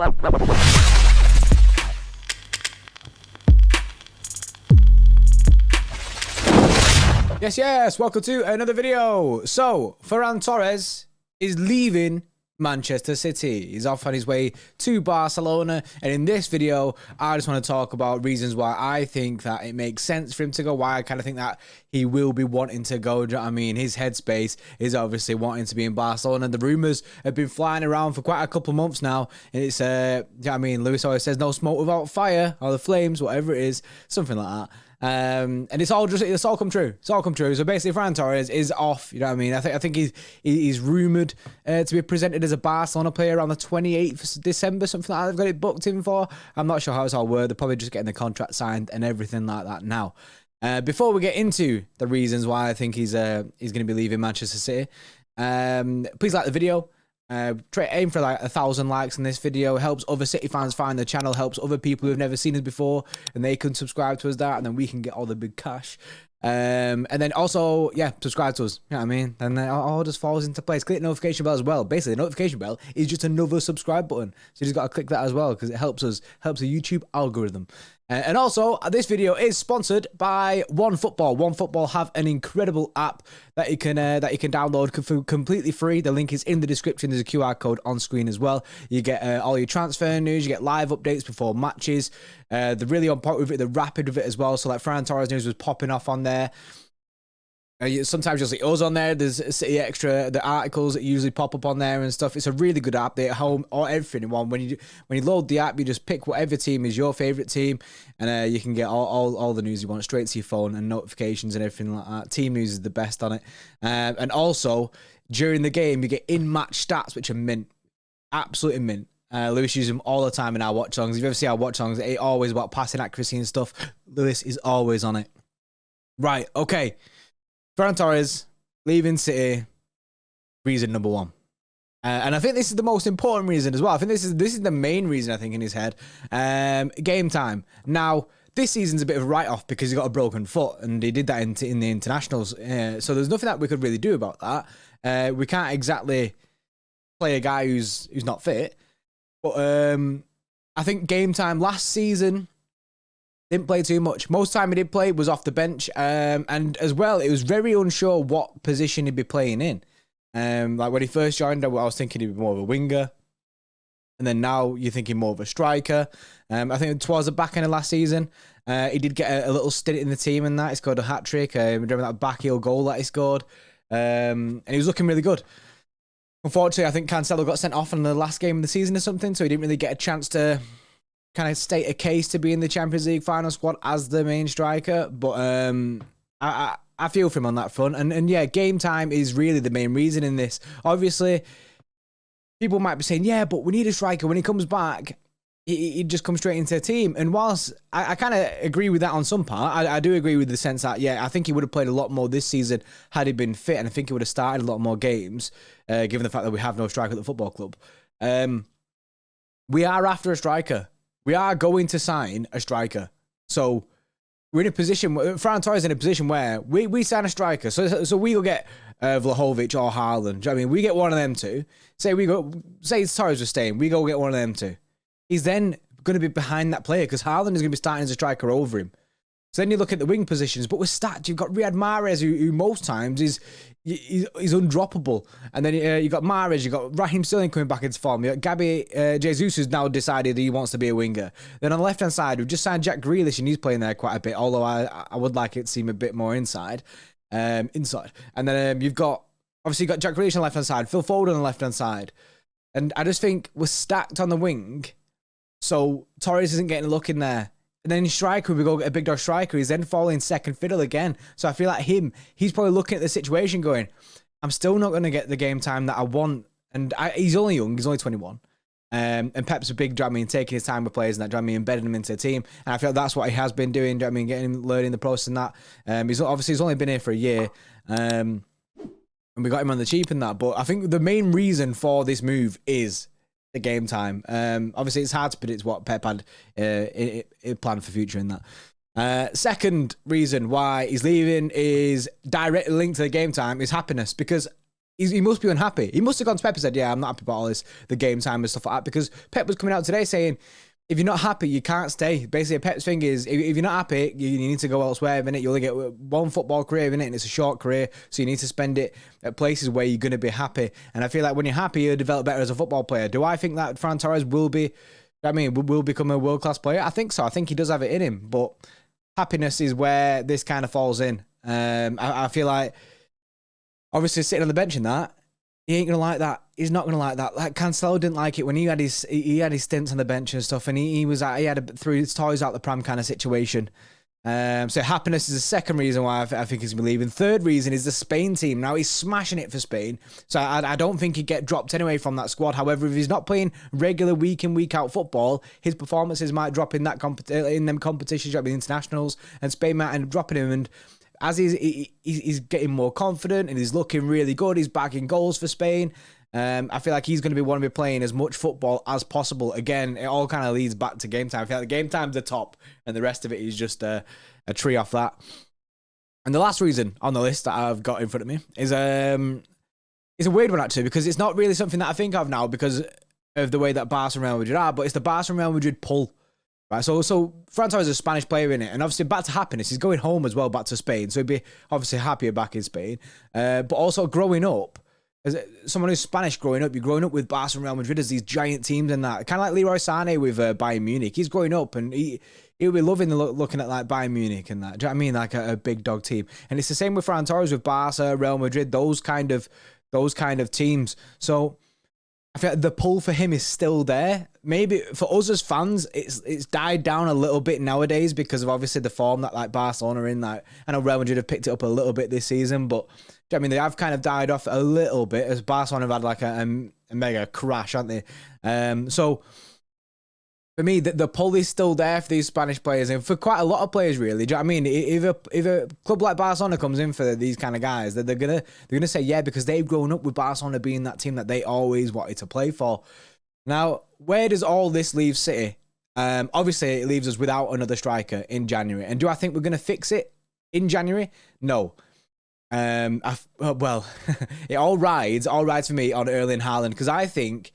Yes, welcome to another video. So, Ferran Torres is leaving Manchester City. He's off on his way to Barcelona, and in this video, I just want to talk about reasons why I think that it makes sense for him to go, why I kind of think that he will be wanting to go. Do you know what I mean? His headspace is obviously wanting to be in Barcelona. The rumours have been flying around for quite a couple of months now, and it's, you know what I mean, Lewis always says no smoke without fire, or the flames, whatever it is, something like that. And it's all come true. It's all come true. So basically, Ferran Torres is off. You know what I mean? I think he's rumored to be presented as a Barcelona player on the 28th of December, something like that. I've got it booked in for. I'm not sure how it's all worked. They're probably just getting the contract signed and everything like that now. Before we get into the reasons why I think he's going to be leaving Manchester City, please like the video. Aim for like 1,000 likes in this video. It helps other City fans find the channel, helps other people who've never seen us before, and they can subscribe to us that, and then we can get all the big cash. And then also, yeah, subscribe to us. You know what I mean? Then it all just falls into place. Click the notification bell as well. Basically, the notification bell is just another subscribe button. So you just got to click that as well, because it helps the YouTube algorithm. And also, this video is sponsored by OneFootball. OneFootball have an incredible app that you can download completely free. The link is in the description. There's a QR code on screen as well. You get all your transfer news. You get live updates before matches. They're really on point with it. They're rapid with it as well. So like Ferran Torres news was popping off on there. Sometimes you'll see us on there. There's City Extra, the articles that usually pop up on there and stuff. It's a really good app. They at home or everything in one. When you load the app, you just pick whatever team is your favorite team, and you can get all the news you want straight to your phone and notifications and everything like that. Team news is the best on it. And also during the game, you get in-match stats, which are mint, absolutely mint. Lewis uses them all the time in our watch songs. If you ever see our watch songs, it's always about passing accuracy and stuff. Lewis is always on it. Right, okay. Ferran Torres leaving City, reason number one. And I think this is the most important reason as well. I think this is the main reason, I think, in his head. Game time. Now, this season's a bit of a write-off because he got a broken foot, and he did that in the internationals. So there's nothing that we could really do about that. We can't exactly play a guy who's not fit. But I think game time last season, didn't play too much. Most time he did play was off the bench. And as well, it was very unsure what position he'd be playing in. Like when he first joined, I was thinking he'd be more of a winger. And then now you're thinking more of a striker. I think towards the back end of last season, he did get a little stint in the team and that. He scored a hat-trick. Remember that backheel goal that he scored? And he was looking really good. Unfortunately, I think Cancelo got sent off in the last game of the season or something, so he didn't really get a chance to kind of state a case to be in the Champions League final squad as the main striker. But I feel for him on that front. And yeah, game time is really the main reason in this. Obviously, people might be saying, yeah, but we need a striker. When he comes back, he just comes straight into a team. And whilst I kind of agree with that on some part, I do agree with the sense that, yeah, I think he would have played a lot more this season had he been fit. And I think he would have started a lot more games, given the fact that we have no striker at the football club. We are after a striker. We are going to sign a striker. So we're in a position, Ferran Torres is in a position where we sign a striker. So we'll get Vlahovic or Haaland. Do you know what I mean? We get one of them two. Say Torres was staying. We go get one of them two. He's then going to be behind that player because Haaland is going to be starting as a striker over him. So then you look at the wing positions, but we're stacked. You've got Riyad Mahrez, who most times is undroppable. And then you've got Mahrez, you've got Raheem Sterling coming back into form. You've got Gabi Jesus, who's now decided he wants to be a winger. Then on the left-hand side, we've just signed Jack Grealish, and he's playing there quite a bit, although I would like it to seem a bit more inside. And then you've got Jack Grealish on the left-hand side, Phil Foden on the left-hand side. And I just think we're stacked on the wing, so Torres isn't getting a look in there. And then striker, we go get a big dog striker. He's then falling second fiddle again. So I feel like he's probably looking at the situation going, I'm still not going to get the game time that I want. And he's only young. He's only 21. And Pep's a big, do you know what I mean, taking his time with players and that, do you know what I mean, embedding them into the team. And I feel like that's what he has been doing, do you know what I mean, getting him, learning the process and that. He's only been here for a year. And we got him on the cheap and that. But I think the main reason for this move is the game time. Obviously, it's hard to predict what Pep had planned for future in that. Second reason why he's leaving is directly linked to the game time is happiness, because he must be unhappy. He must have gone to Pep and said, yeah, I'm not happy about all this, the game time and stuff like that, because Pep was coming out today saying, if you're not happy, you can't stay. Basically, Pep's thing is, if you're not happy, you need to go elsewhere, innit? You only get one football career, innit? And it's a short career, so you need to spend it at places where you're going to be happy. And I feel like when you're happy, you'll develop better as a football player. Do I think that Ferran Torres will become a world-class player? I think so. I think he does have it in him, but happiness is where this kind of falls in. I feel like, obviously, sitting on the bench in that, he ain't gonna like that. He's not gonna like that. Like Cancelo didn't like it when he had his stints on the bench and stuff, and he threw his toys out the pram kind of situation. So happiness is the second reason why I think he's gonna be leaving. Third reason is the Spain team. Now he's smashing it for Spain, so I don't think he'd get dropped anyway from that squad. However, if he's not playing regular week in week out football, his performances might drop in that in them competitions, like the internationals, and Spain might end up dropping him. And as he's getting more confident and he's looking really good, he's bagging goals for Spain. I feel like he's going to want to be playing as much football as possible. Again, it all kind of leads back to game time. I feel like the game time's the top, and the rest of it is just a tree off that. And the last reason on the list that I've got in front of me is it's a weird one actually, because it's not really something that I think of now because of the way that Barca and Real Madrid are, but it's the Barca and Real Madrid pull. Right, so Ferran Torres is a Spanish player in it, and obviously back to happiness. He's going home as well, back to Spain, so he'd be obviously happier back in Spain. But also growing up, as someone who's Spanish growing up, you're growing up with Barca and Real Madrid as these giant teams and that. Kind of like Leroy Sané with Bayern Munich. He's growing up and he'll be loving looking at like Bayern Munich and that. Do you know what I mean? Like a big dog team. And it's the same with Ferran Torres with Barca, Real Madrid, those kind of teams. So I feel like the pull for him is still there. Maybe for us as fans, it's died down a little bit nowadays because of obviously the form that like Barcelona are in. Like I know Real Madrid have picked it up a little bit this season, but do you know what I mean, they have kind of died off a little bit as Barcelona have had like a mega crash, aren't they? So for me, the pull is still there for these Spanish players and for quite a lot of players, really. Do you know what I mean? If a club like Barcelona comes in for these kind of guys, they're gonna say yeah because they've grown up with Barcelona being that team that they always wanted to play for. Now, where does all this leave City? Obviously, it leaves us without another striker in January. And do I think we're gonna fix it in January? No. Well, it all rides for me on Erling Haaland because I think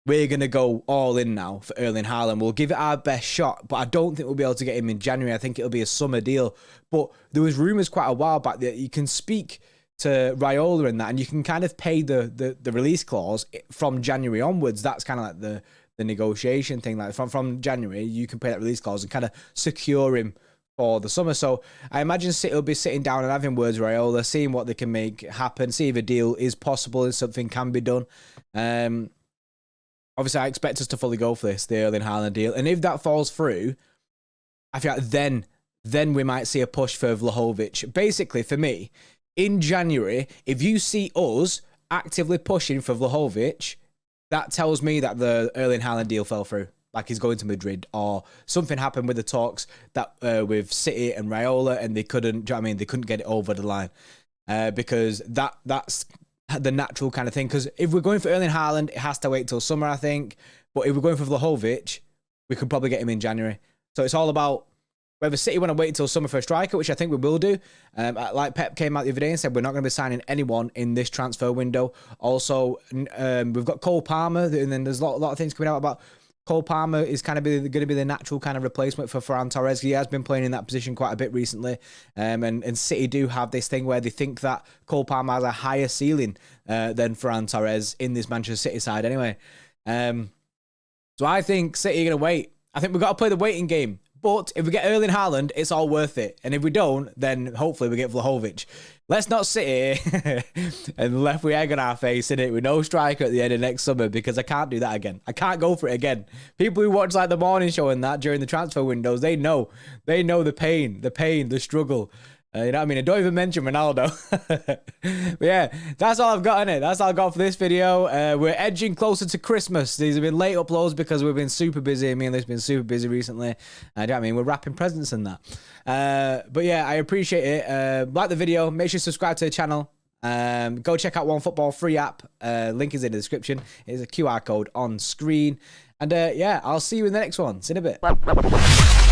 we're going to go all in now for Erling Haaland. We'll give it our best shot, but I don't think we'll be able to get him in January. I think it'll be a summer deal. But there was rumours quite a while back that you can speak to Raiola and that, and you can kind of pay the release clause from January onwards. That's kind of like the negotiation thing. Like from January, you can pay that release clause and kind of secure him for the summer. So I imagine City will be sitting down and having words with Raiola, seeing what they can make happen, see if a deal is possible and something can be done. Obviously, I expect us to fully go for this, the Erling Haaland deal. And if that falls through, I feel like then we might see a push for Vlahovic. Basically, for me, in January, if you see us actively pushing for Vlahovic, that tells me that the Erling Haaland deal fell through. Like he's going to Madrid or something happened with the talks that with City and Raiola and they couldn't, do you know what I mean? They couldn't get it over the line because that's the natural kind of thing. Because if we're going for Erling Haaland, it has to wait till summer, I think. But if we're going for Vlahovic, we could probably get him in January. So it's all about whether City want to wait until summer for a striker, which I think we will do. Like Pep came out the other day and said, we're not going to be signing anyone in this transfer window. Also, we've got Cole Palmer, and then there's a lot of things coming out about Cole Palmer is kind of going to be the natural kind of replacement for Ferran Torres. He has been playing in that position quite a bit recently. And City do have this thing where they think that Cole Palmer has a higher ceiling than Ferran Torres in this Manchester City side anyway. So I think City are going to wait. I think we've got to play the waiting game. But if we get Erling Haaland, it's all worth it. And if we don't, then hopefully we get Vlahovic. Let's not sit here and left with egg on our face, innit, with no striker at the end of next summer, because I can't do that again. I can't go for it again. People who watch like the morning show and that during the transfer windows, they know the pain, the struggle. You know what I mean? I don't even mention Ronaldo. But yeah, that's all I've got in it. That's all I've got for this video. We're edging closer to Christmas. These have been late uploads because we've been super busy. Me and Liz have been super busy recently. You know what I mean? We're wrapping presents and that. But yeah, I appreciate it. Like the video. Make sure you subscribe to the channel. Go check out OneFootball free app. Link is in the description. There's a QR code on screen. And yeah, I'll see you in the next one. See you in a bit.